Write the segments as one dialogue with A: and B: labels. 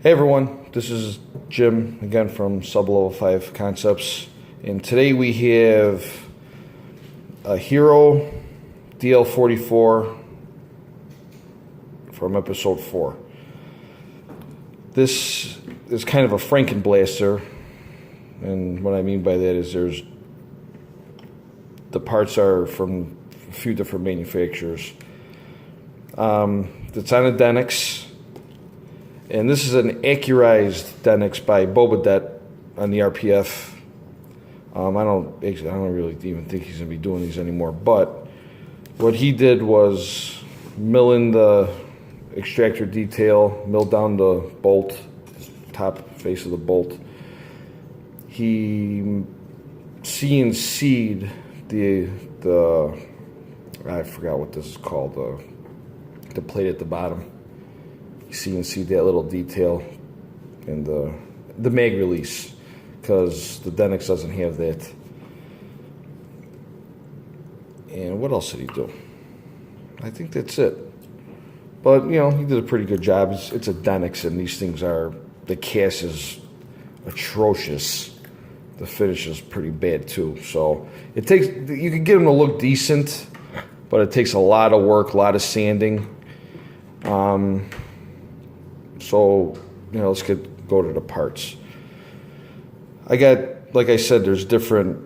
A: Hey everyone, this is Jim again from Sub-Level 5 Concepts, and today we have a Hero DL-44 from episode 4. This is kind of a Frankenblaster, and what I mean by that is the parts are from a few different manufacturers. It's on a Denix. And this is an accurized Denix by Bobadette on the RPF. I don't really even think he's gonna be doing these anymore. But what he did was mill in the extractor detail, mill down the bolt, top face of the bolt. He CNC'd the I forgot what this is called, the plate at the bottom. You can see that little detail in the mag release, because the Denix doesn't have that. And what else did he do? I think that's it. But you know, he did a pretty good job. It's a Denix, and these things the cast is atrocious. The finish is pretty bad too. So you can get them to look decent, but it takes a lot of work, a lot of sanding. So, you know, let's go to the parts. Like I said, there's different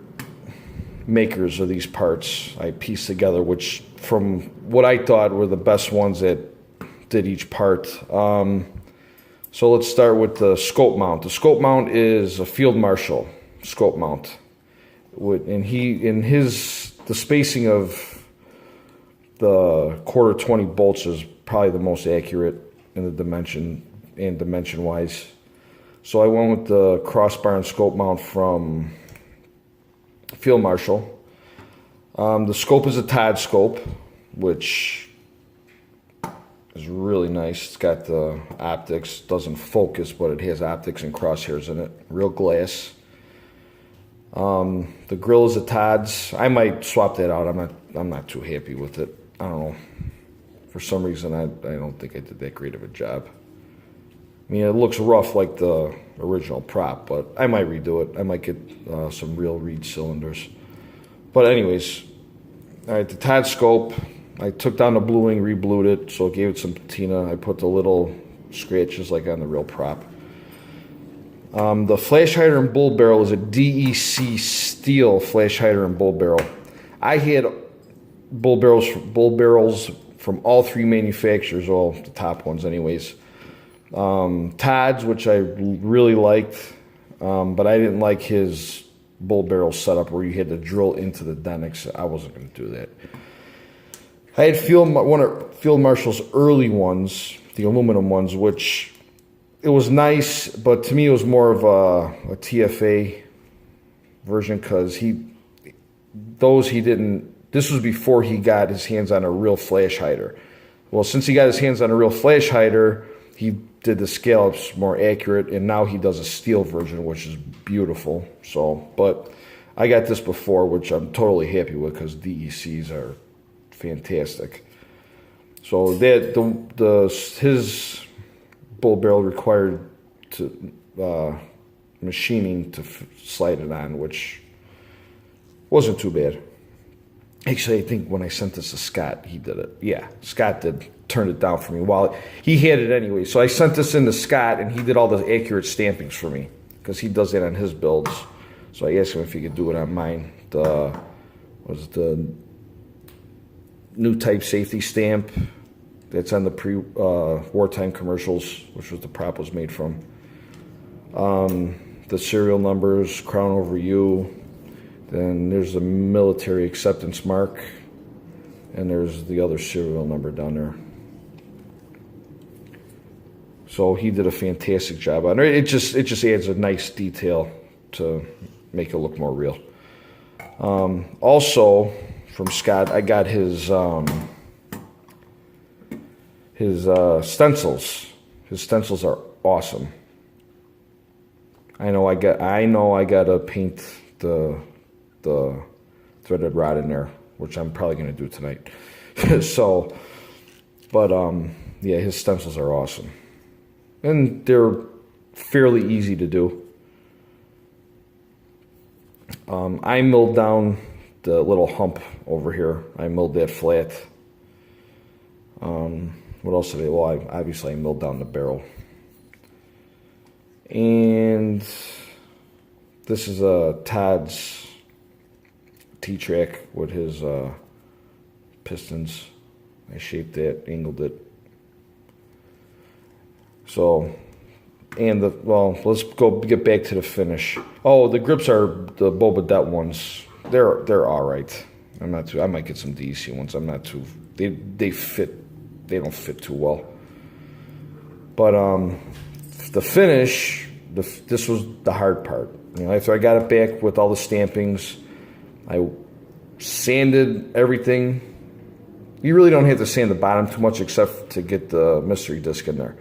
A: makers of these parts I pieced together, which from what I thought were the best ones that did each part. So let's start with the scope mount. The scope mount is a Field Marshal scope mount. And the spacing of the quarter 20 bolts is probably the most accurate in the dimension wise. So I went with the crossbar and scope mount from Field Marshal. The scope is a Todd scope, which is really nice. It's got the optics, doesn't focus, but it has optics and crosshairs in it. Real glass. The grill is a Todd's. I might swap that out. I'm not too happy with it. I don't know. For some reason, I don't think I did that great of a job. I mean, it looks rough like the original prop, but I might redo it. I might get some real reed cylinders. But anyways, all right, the Todd scope, I took down the bluing, re-blued it, so I gave it some patina. I put the little scratches like on the real prop. The flash hider and bull barrel is a DEC steel flash hider and bull barrel. I had bull barrels from all three manufacturers, all the top ones anyways. Todd's, which I really liked, but I didn't like his bull barrel setup where you had to drill into the Denix. I wasn't going to do that. I had one of Field Marshal's early ones, the aluminum ones, which it was nice, but to me it was more of a TFA version, because this was before he got his hands on a real flash hider. Well, since he got his hands on a real flash hider, he did the scallops more accurate, and now he does a steel version, which is beautiful. So, but I got this before, which I'm totally happy with, because DECs are fantastic. So his bull barrel required machining to slide it on, which wasn't too bad. Actually, I think when I sent this to Scott, he did it. Yeah, Scott turned it down for me. Well, he had it anyway. So I sent this in to Scott, and he did all the accurate stampings for me, because he does that on his builds. So I asked him if he could do it on mine. The new type safety stamp that's on the wartime commercials, which was the prop was made from. The serial numbers, Crown over U. Then there's the military acceptance mark, and there's the other serial number down there. So he did a fantastic job on it. It just adds a nice detail to make it look more real. Also, from Scott, I got his stencils. His stencils are awesome. I know I gotta paint the threaded rod in there, which I'm probably going to do tonight. So, but yeah, his stencils are awesome. and they're fairly easy to do. I milled down the little hump over here. I milled that flat. What else did I? Well, obviously I milled down the barrel. And this is a Todd's T-track with his pistons. I shaped that, angled it. So, and let's get back to the finish. Oh, the grips are the Bobadette ones. They're all right. I might get some DC ones. I'm not too. They fit. They don't fit too well. But the finish, this was the hard part. After I got it back with all the stampings, I sanded everything. You really don't have to sand the bottom too much except to get the mystery disc in there.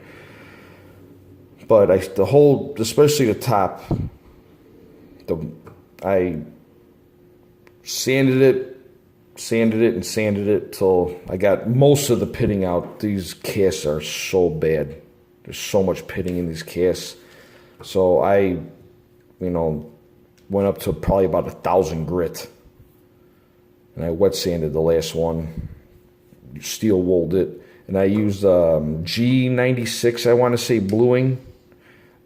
A: But especially the top, I sanded it till I got most of the pitting out. These casts are so bad. There's so much pitting in these casts. So I, went up to probably about 1,000 grit. And I wet sanded the last one, steel wooled it. And I used G96, I want to say, bluing.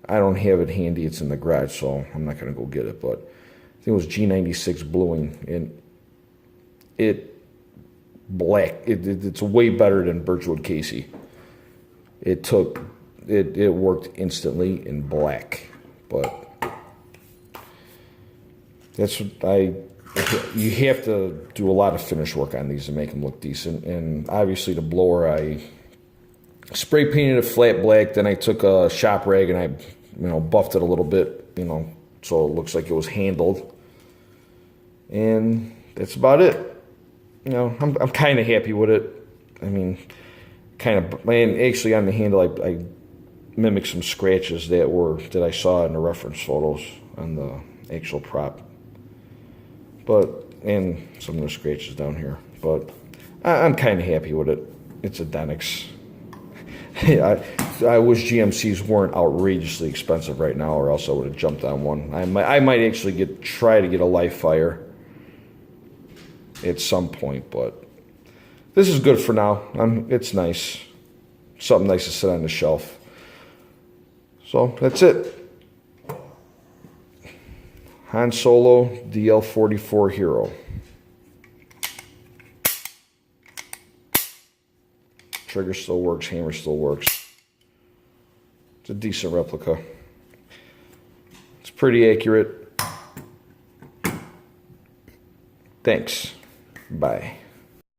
A: I don't have it handy. It's in the garage, so I'm not going to go get it. But I think it was G96 bluing. And it's way better than Birchwood Casey. It worked instantly in black. But that's what you have to do a lot of finish work on these to make them look decent. And obviously the blower, I spray painted it flat black. Then I took a shop rag and I, buffed it a little bit, so it looks like it was handled. And that's about it. I'm kind of happy with it. I mean, and actually on the handle, I mimicked some scratches that I saw in the reference photos on the actual prop. And some of the scratches down here. But I'm kind of happy with it. It's a Denix. I wish GMCs weren't outrageously expensive right now, or else I would have jumped on one. I might actually try to get a live fire at some point, but this is good for now. It's nice. Something nice to sit on the shelf. So that's it. Han Solo DL-44 Hero. Trigger still works, hammer still works. It's a decent replica. It's pretty accurate. Thanks. Bye.